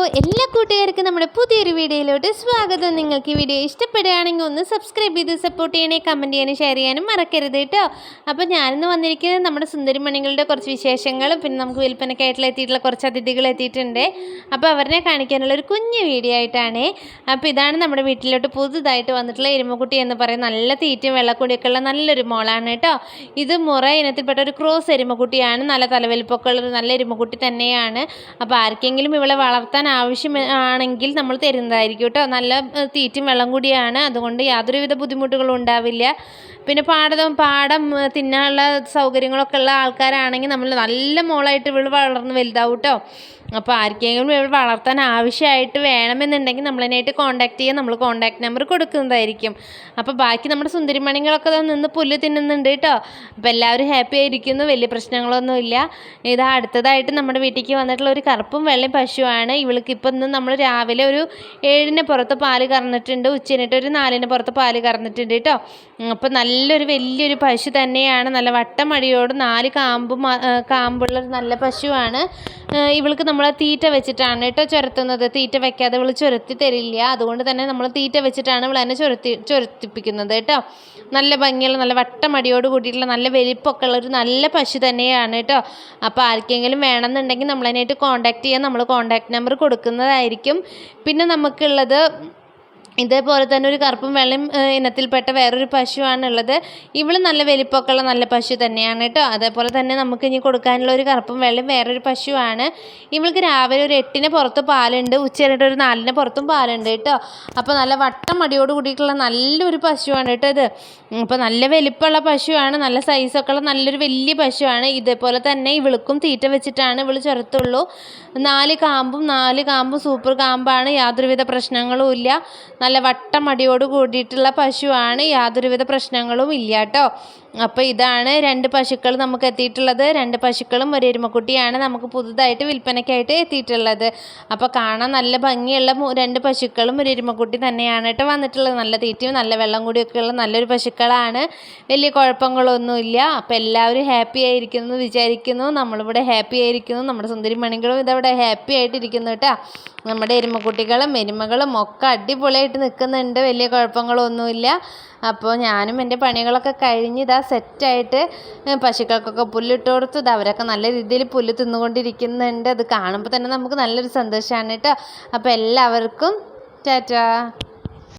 എല്ലാ കൂട്ടുകാർക്കും നമ്മുടെ പുതിയൊരു വീഡിയോയിലോട്ട് സ്വാഗതം. നിങ്ങൾക്ക് ഈ വീഡിയോ ഇഷ്ടപ്പെടുകയാണെങ്കിൽ ഒന്ന് സബ്സ്ക്രൈബ് ചെയ്ത് സപ്പോർട്ട് ചെയ്യണേ, കമൻറ്റ് ചെയ്യാനും ഷെയർ ചെയ്യാനും മറക്കരുത് കേട്ടോ. അപ്പോൾ ഞാനിന്ന് വന്നിരിക്കുന്നത് നമ്മുടെ സുന്ദരിമണികളുടെ കുറച്ച് വിശേഷങ്ങളും പിന്നെ നമുക്ക് വിൽപ്പനയ്ക്കായിട്ടുള്ള എത്തിയിട്ടുള്ള കുറച്ച് അതിഥികൾ എത്തിയിട്ടുണ്ട്. അപ്പോൾ അവരെ കാണിക്കാനുള്ള ഒരു കുഞ്ഞു വീഡിയോ ആയിട്ടാണ്. അപ്പോൾ ഇതാണ് നമ്മുടെ വീട്ടിലോട്ട് പുതുതായിട്ട് വന്നിട്ടുള്ള എരുമക്കുട്ടി എന്ന് പറയുന്ന നല്ല തീറ്റയും വെള്ളക്കുടിയൊക്കെ ഉള്ള നല്ലൊരു മോളാണ് കേട്ടോ. ഇത് മുറ ഇനത്തിൽപ്പെട്ട ഒരു ക്രോസ് എരുമക്കുട്ടിയാണ്. നല്ല തലവലിപ്പൊക്കെ ഉള്ളൊരു നല്ല എരുമക്കുട്ടി തന്നെയാണ്. അപ്പോൾ ആർക്കെങ്കിലും ഇവളെ വളർത്താൻ ആവശ്യമാണെങ്കിൽ നമ്മൾ തരുന്നതായിരിക്കും കേട്ടോ. നല്ല തീറ്റയും വെള്ളം കൂടിയാണ്, അതുകൊണ്ട് യാതൊരുവിധ ബുദ്ധിമുട്ടുകളും ഉണ്ടാവില്ല. പിന്നെ പാടം തിന്നാനുള്ള സൗകര്യങ്ങളൊക്കെ ഉള്ള ആൾക്കാരാണെങ്കിൽ നമ്മൾ നല്ല മോളായിട്ട് ഇവൾ വളർന്ന് വലുതാവും കേട്ടോ. അപ്പോൾ ആർക്കെങ്കിലും ഇവൾ വളർത്താൻ ആവശ്യമായിട്ട് വേണമെന്നുണ്ടെങ്കിൽ നമ്മളതിനായിട്ട് കോൺടാക്ട് ചെയ്യാൻ നമ്മൾ കോൺടാക്ട് നമ്പർ കൊടുക്കുന്നതായിരിക്കും. അപ്പോൾ ബാക്കി നമ്മുടെ സുന്ദരിമണികളൊക്കെ നിന്ന് പുല്ല് തിന്നുന്നുണ്ട് കേട്ടോ. അപ്പോൾ എല്ലാവരും ഹാപ്പി ആയിരിക്കുന്നു, വലിയ പ്രശ്നങ്ങളൊന്നുമില്ല. ഇതാ അടുത്തതായിട്ട് നമ്മുടെ വീട്ടിലേക്ക് വന്നിട്ടുള്ള ഒരു കറുപ്പും വെള്ളയും പശുവാണ്. ഇവൾക്ക് ഇപ്പം ഇന്ന് നമ്മൾ രാവിലെ ഒരു 7-ന് പുറത്ത് പാല് കറന്നിട്ടുണ്ട്, ഉച്ചനിട്ട് ഒരു 4-ന് പുറത്ത് പാല് കറന്നിട്ടുണ്ട് കേട്ടോ. അപ്പോൾ നല്ലൊരു വലിയൊരു പശു തന്നെയാണ്. നല്ല വട്ടമടിയോട് 4 കാമ്പുള്ള നല്ല പശുവാണ്. ഇവൾക്ക് നമ്മൾ തീറ്റ വെച്ചിട്ടാണ് കേട്ടോ ചുരത്തുന്നത്. തീറ്റ വെക്കാതെ ഇവൾ ചുരത്തി തരില്ല, അതുകൊണ്ട് തന്നെ നമ്മൾ തീറ്റ വെച്ചിട്ടാണ് ഇവൾ തന്നെ ചുരത്തിപ്പിക്കുന്നത് കേട്ടോ. നല്ല ഭംഗിയുള്ള നല്ല വട്ടമടിയോട് കൂടിയിട്ടുള്ള നല്ല വലിപ്പമൊക്കെ ഉള്ളൊരു നല്ല പശു തന്നെയാണ് കേട്ടോ. അപ്പോൾ ആർക്കെങ്കിലും വേണമെന്നുണ്ടെങ്കിൽ നമ്മളതിനായിട്ട് കോൺടാക്ട് ചെയ്യാൻ നമ്മൾ കോൺടാക്ട് നമ്പർ കൊടുക്കുന്നതായിരിക്കും. പിന്നെ നമുക്കുള്ളത് ഇതേപോലെ തന്നെ ഒരു കറുപ്പും വെള്ളയും ഇനത്തിൽപ്പെട്ട വേറൊരു പശുവാണുള്ളത്. ഇവൾ നല്ല വലിപ്പമൊക്കെ ഉള്ള നല്ല പശു തന്നെയാണ് കേട്ടോ. അതേപോലെ തന്നെ നമുക്ക് ഇനി കൊടുക്കാനുള്ള ഒരു കറുപ്പും വെള്ളയും വേറൊരു പശുവാണ്. ഇവൾക്ക് രാവിലെ ഒരു 8-ന് പുറത്ത് പാലുണ്ട്, ഉച്ചയായിട്ട് ഒരു 4-ന് പുറത്തും പാലുണ്ട് കേട്ടോ. അപ്പോൾ നല്ല വട്ടം മടിയോട് കൂടിയിട്ടുള്ള നല്ലൊരു പശുവാണ് കേട്ടോ ഇത്. അപ്പോൾ നല്ല വലിപ്പമുള്ള പശുവാണ്, നല്ല സൈസൊക്കെ ഉള്ള നല്ലൊരു വലിയ പശുവാണ്. ഇതേപോലെ തന്നെ ഇവൾക്കും തീറ്റ വെച്ചിട്ടാണ് ഇവൾ ചുരത്തുള്ളൂ. 4 കാമ്പും സൂപ്പർ കാമ്പാണ്, യാതൊരുവിധ പ്രശ്നങ്ങളും ഇല്ല. നല്ല വട്ടമടിയോട് കൂടിയിട്ടുള്ള പശുവാണ്, യാതൊരുവിധ പ്രശ്നങ്ങളും ഇല്ല കേട്ടോ. അപ്പോൾ ഇതാണ് 2 പശുക്കൾ നമുക്ക് എത്തിയിട്ടുള്ളത്. 2 പശുക്കളും ഒരു എരുമക്കുട്ടിയാണ് നമുക്ക് പുതുതായിട്ട് വിൽപ്പനയ്ക്കായിട്ട് എത്തിയിട്ടുള്ളത്. അപ്പോൾ കാണാൻ നല്ല ഭംഗിയുള്ള 2 പശുക്കളും ഒരു എരുമക്കുട്ടി തന്നെയാണ് കേട്ടോ വന്നിട്ടുള്ളത്. നല്ല തീറ്റയും നല്ല വെള്ളം കൂടിയൊക്കെ ഉള്ള നല്ലൊരു പശുക്കളാണ്, വലിയ കുഴപ്പങ്ങളൊന്നുമില്ല. അപ്പോൾ എല്ലാവരും ഹാപ്പി ആയിരിക്കുന്നു വിചാരിക്കുന്നു. നമ്മളിവിടെ ഹാപ്പി ആയിരിക്കുന്നു, നമ്മുടെ സുന്ദരി മണികളും ഇതവിടെ ഹാപ്പി ആയിട്ടിരിക്കുന്നു കേട്ടോ. നമ്മുടെ എരുമക്കുട്ടികളും എരുമകളും ഒക്കെ അടിപൊളിയായിട്ട് നിൽക്കുന്നുണ്ട്, വലിയ കുഴപ്പങ്ങളൊന്നുമില്ല. അപ്പോൾ ഞാനും എൻ്റെ പണികളൊക്കെ കഴിഞ്ഞ് ഇതാ സെറ്റായിട്ട് പശുക്കൾക്കൊക്കെ പുല്ലിട്ട് കൊടുത്തു. ഇത് അവരൊക്കെ നല്ല രീതിയിൽ പുല്ല് തിന്നുകൊണ്ടിരിക്കുന്നുണ്ട്. അത് കാണുമ്പോൾ തന്നെ നമുക്ക് നല്ലൊരു സന്തോഷമാണ് കേട്ടോ. അപ്പോൾ എല്ലാവർക്കും ടാറ്റാ.